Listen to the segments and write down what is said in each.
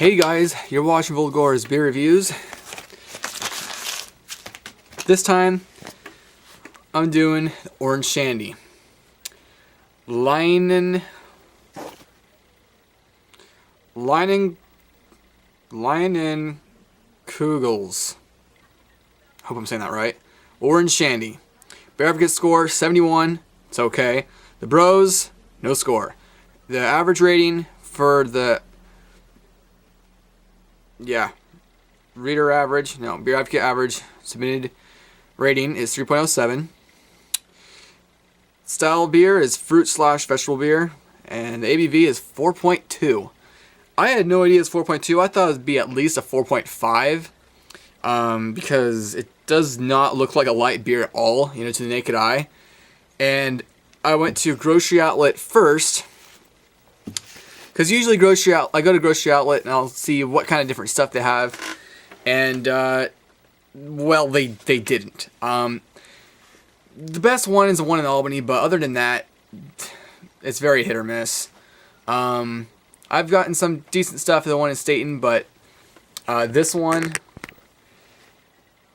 Hey guys, you're watching Volgore's Beer Reviews. This time, I'm doing Orange Shandy. Leinenkugel Hope I'm saying that right. Orange Shandy. Beer advocate score 71. It's okay. The bros, no score. The average rating for the beer advocate average submitted rating is 3.07. Style beer is fruit/vegetable beer, and the ABV is 4.2. I had no idea it's 4.2. I thought it would be at least a 4.5, because it does not look like a light beer at all, to the naked eye. And I went to grocery outlet first, because usually I go to grocery outlet and I'll see what kind of different stuff they have, and well, they didn't. The best one is the one in Albany, but other than that, it's very hit or miss. I've gotten some decent stuff at the one in Staten, but this one,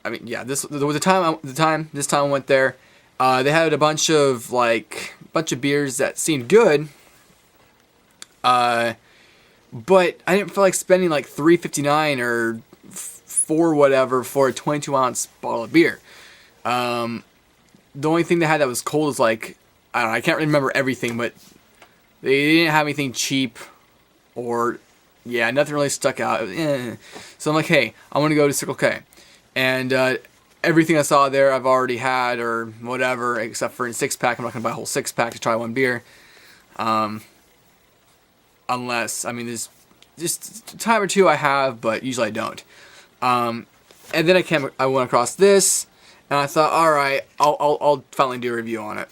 this time I went there, they had a bunch of beers that seemed good. But I didn't feel like spending like $3.59 or $4 whatever for a 22-ounce bottle of beer. The only thing they had that was cold is I can't remember everything, but they didn't have anything cheap or nothing really stuck out. So I'm like, hey, I want to go to Circle K, and everything I saw there I've already had or whatever, except for in 6-pack. I'm not gonna buy a whole 6-pack to try one beer. Unless, there's just a time or two I have, but usually I don't. And then I went across this, and I thought, all right, I'll finally do a review on it.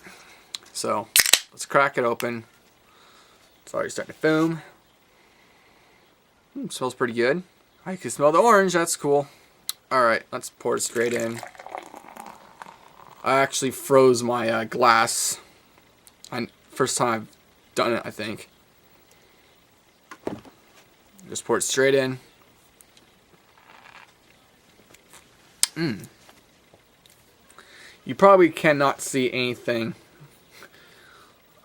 So let's crack it open. It's already starting to foam. Smells pretty good. I can smell the orange. That's cool. All right, let's pour it straight in. I actually froze my glass. First time I've done it, I think. Just pour it straight in. You probably cannot see anything.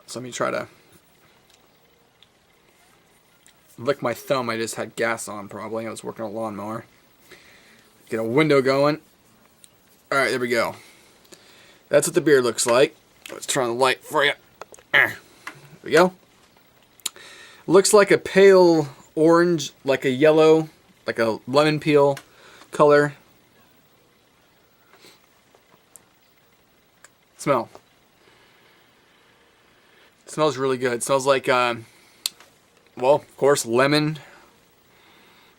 So let me try to lick my thumb. I just had gas on probably. I was working on a lawnmower. Get a window going. Alright, there we go. That's what the beer looks like. Let's turn on the light for you. There we go. Looks like a pale orange, like a yellow, like a lemon peel color. Smell. It smells really good. It smells like, well, of course, lemon,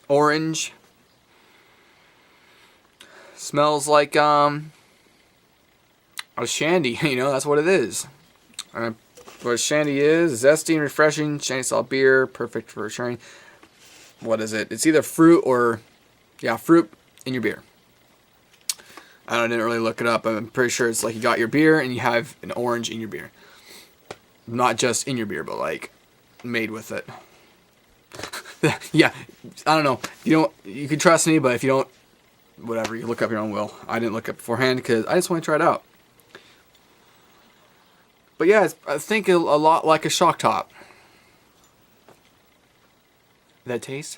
orange. Smells like a shandy. That's what it is. What a shandy is: zesty and refreshing, shandy style beer, perfect for sharing. What is it? It's either fruit or, fruit in your beer. I didn't really look it up. I'm pretty sure it's like you got your beer and you have an orange in your beer. Not just in your beer, but made with it. Yeah, I don't know. You can trust me, but if you don't, whatever, you look up your own will. I didn't look up beforehand because I just want to try it out. But yeah, I think a lot like a shock top. That taste?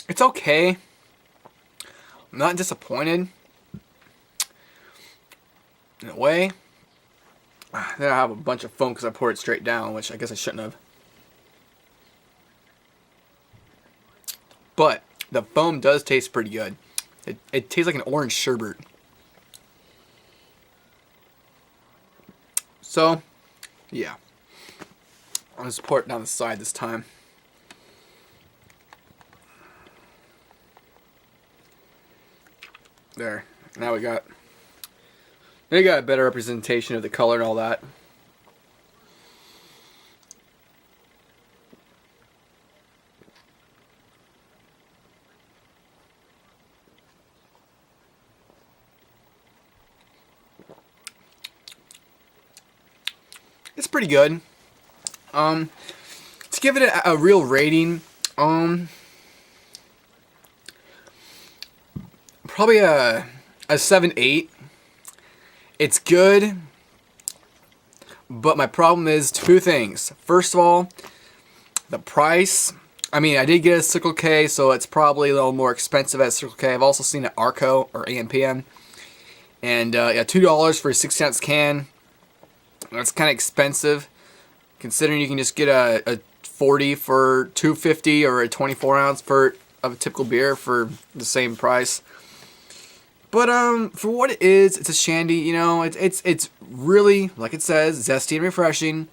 It's okay. I'm not disappointed. In a way. Then I have a bunch of foam because I poured it straight down, which I guess I shouldn't have. But the foam does taste pretty good. It tastes like an orange sherbet. So, yeah. I'm just pour it down the side this time. There. Now we got a better representation of the color and all that. pretty good. To give it a real rating, probably a 7-8. It's good, but my problem is two things. First of all, the price. I mean, I did get a Circle K, so it's probably a little more expensive at Circle K. I've also seen it at Arco or AMPM. And yeah, $2 for a 60-ounce can. That's kind of expensive, considering you can just get a 40 for $2.50 or a 24-ounce of a typical beer for the same price. But for what it is, it's a shandy. You know, it's really, like it says, zesty and refreshing.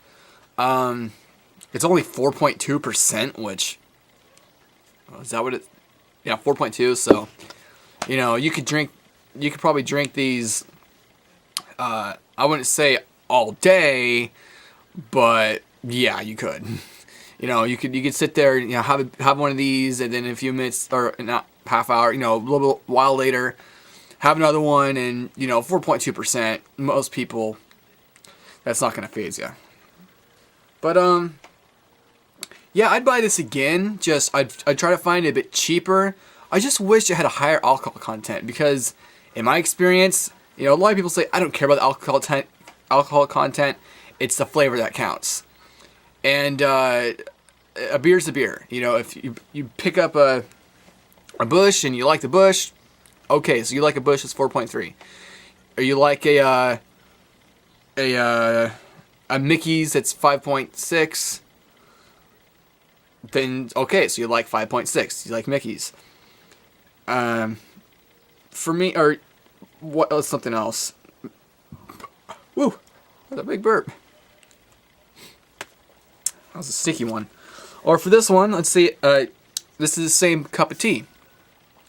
It's only 4.2%, which is that what it? Yeah, 4.2. So, you know, you could probably drink these. I wouldn't say all day, but yeah, you could. You know, you could sit there, you know, have one of these, and then in a few minutes or not half hour, you know, a little while later, have another one, and you know, 4.2%. Most people, that's not gonna faze you. But yeah, I'd buy this again. Just I'd try to find it a bit cheaper. I just wish it had a higher alcohol content, because in my experience, you know, a lot of people say I don't care about the alcohol content. It's the flavor that counts. And a beer's a beer. You know, if you pick up a Busch and you like the Busch, okay, so you like a Busch, it's 4.3. Or you like a Mickey's, it's 5.6. Then okay, so you like 5.6. You like Mickey's. For me, or what? Something else. Woo! That's a big burp. That was a sticky one. Or for this one, let's see. This is the same cup of tea,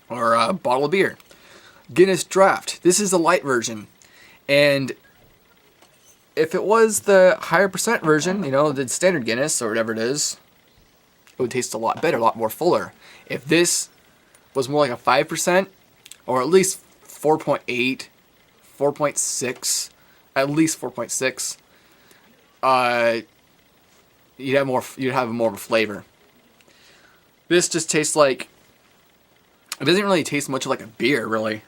or a bottle of beer. Guinness Draft. This is the light version, and if it was the higher percent version, you know, the standard Guinness or whatever it is, it would taste a lot better, a lot more fuller. If this was more like a 5%, or at least 4.8, 4.6, at least 4.6, you'd have more of a flavor. This just tastes like, it doesn't really taste much like a beer, really.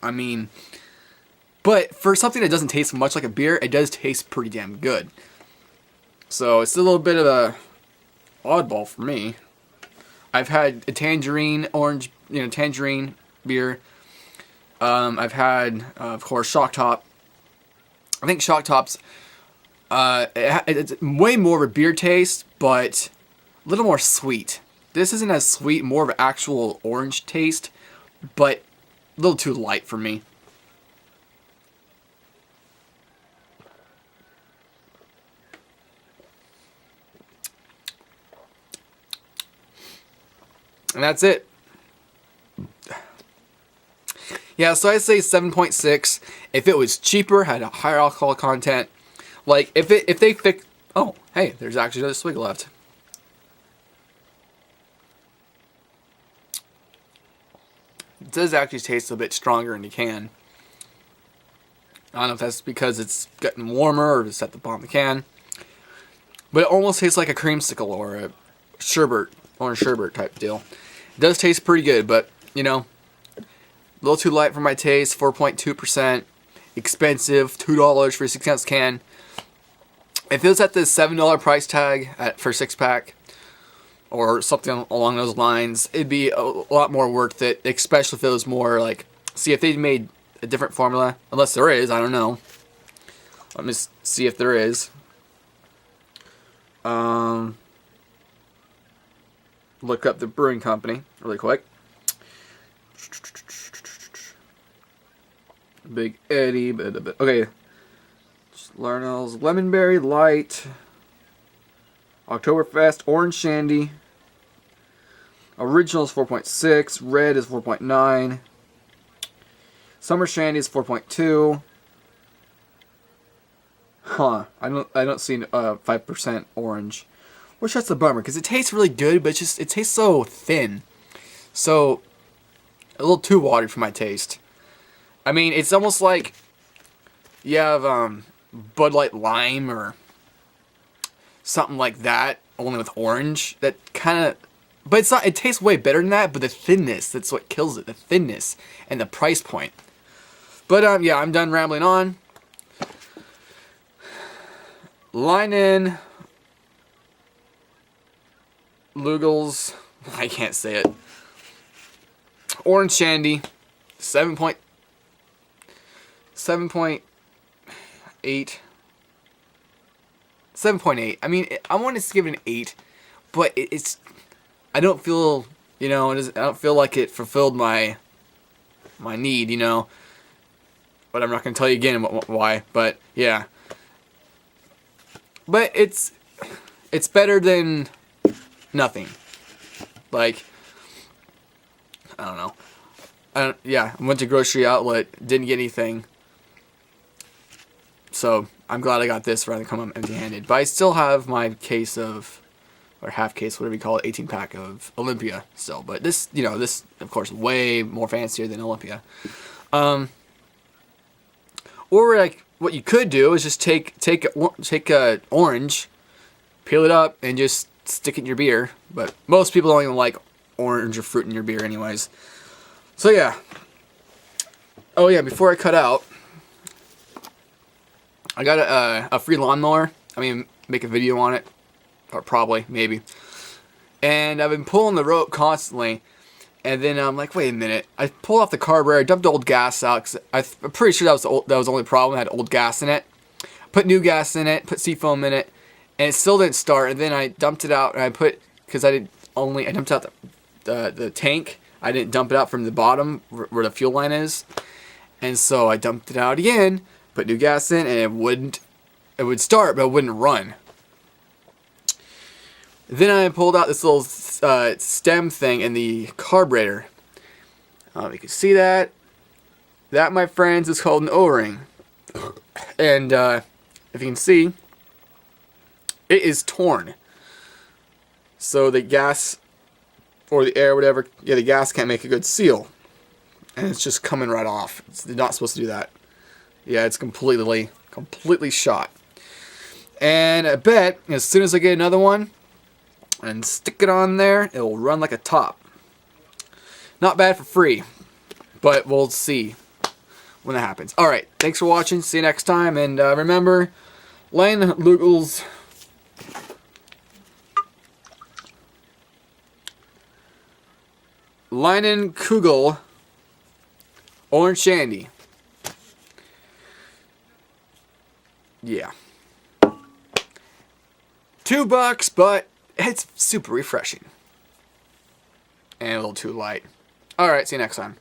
I mean, but for something that doesn't taste much like a beer, it does taste pretty damn good. So it's a little bit of a oddball for me. I've had a tangerine beer. I've had, of course, Shock Top. I think Shock Top's it's way more of a beer taste, but a little more sweet. This isn't as sweet, more of an actual orange taste, but a little too light for me. And that's it. Yeah, so I'd say 7.6. If it was cheaper, had a higher alcohol content, like if they fix, oh hey, there's actually another swig left. It does actually taste a bit stronger in the can. I don't know if that's because it's getting warmer or just at the bottom of the can, but it almost tastes like a creamsicle or a sherbet, orange sherbet type deal. It does taste pretty good, but you know, a little too light for my taste. 4.2%, expensive. $2 for a 6-ounce can. If it was at the $7 price tag for 6-pack or something along those lines, it'd be a lot more worth it. Especially if it was more like, see if they made a different formula. Unless there is, I don't know. Let me see if there is. Look up the brewing company really quick. Big Eddie, okay. Larnell's Lemonberry Light, Oktoberfest Orange Shandy. Original is 4.6. Red is 4.9. Summer Shandy is 4.2. Huh? I don't see 5% orange. Which that's a bummer, because it tastes really good, but it tastes so thin. So, a little too watery for my taste. I mean, it's almost like you have Bud Light Lime or something like that, only with orange. That kind of, but it's not. It tastes way better than that. But the thinness, that's what kills it. The thinness and the price point. But yeah, I'm done rambling on. Leinenkugel I can't say it. Orange Shandy, 7.8. 7.8. I mean, I want to give it an 8, but it's. I don't feel, I don't feel like it fulfilled my need, But I'm not going to tell you again why. But yeah. But it's better than nothing. Like, I don't know. I went to grocery outlet, didn't get anything. So I'm glad I got this rather than come up empty-handed. But I still have my case of, or half case, whatever you call it, 18-pack of Olympia still. But this, this of course way more fancier than Olympia. Or like what you could do is just take a orange, peel it up, and just stick it in your beer. But most people don't even like orange or fruit in your beer, anyways. So yeah. Oh yeah, before I cut out, I got a free lawnmower. I mean, make a video on it, or probably, maybe. And I've been pulling the rope constantly, and then I'm like, wait a minute. I pulled off the carburetor, I dumped the old gas out, because I'm pretty sure that was the only problem. It had old gas in it. Put new gas in it, put seafoam in it, and it still didn't start. And then I dumped it out, and I dumped out the tank. I didn't dump it out from the bottom where the fuel line is. And so I dumped it out again, put new gas in, and it would start, but it wouldn't run. Then I pulled out this little stem thing in the carburetor. You can see that. That, my friends, is called an O-ring. And if you can see, it is torn. So the gas, or the air, whatever, the gas can't make a good seal. And it's just coming right off. It's not supposed to do that. Yeah, it's completely shot. And I bet as soon as I get another one and stick it on there, it will run like a top. Not bad for free, but we'll see when that happens. Alright, thanks for watching. See you next time. And remember, Leinenkugel Orange Shandy. Yeah. $2, but it's super refreshing. And a little too light. Alright, see you next time.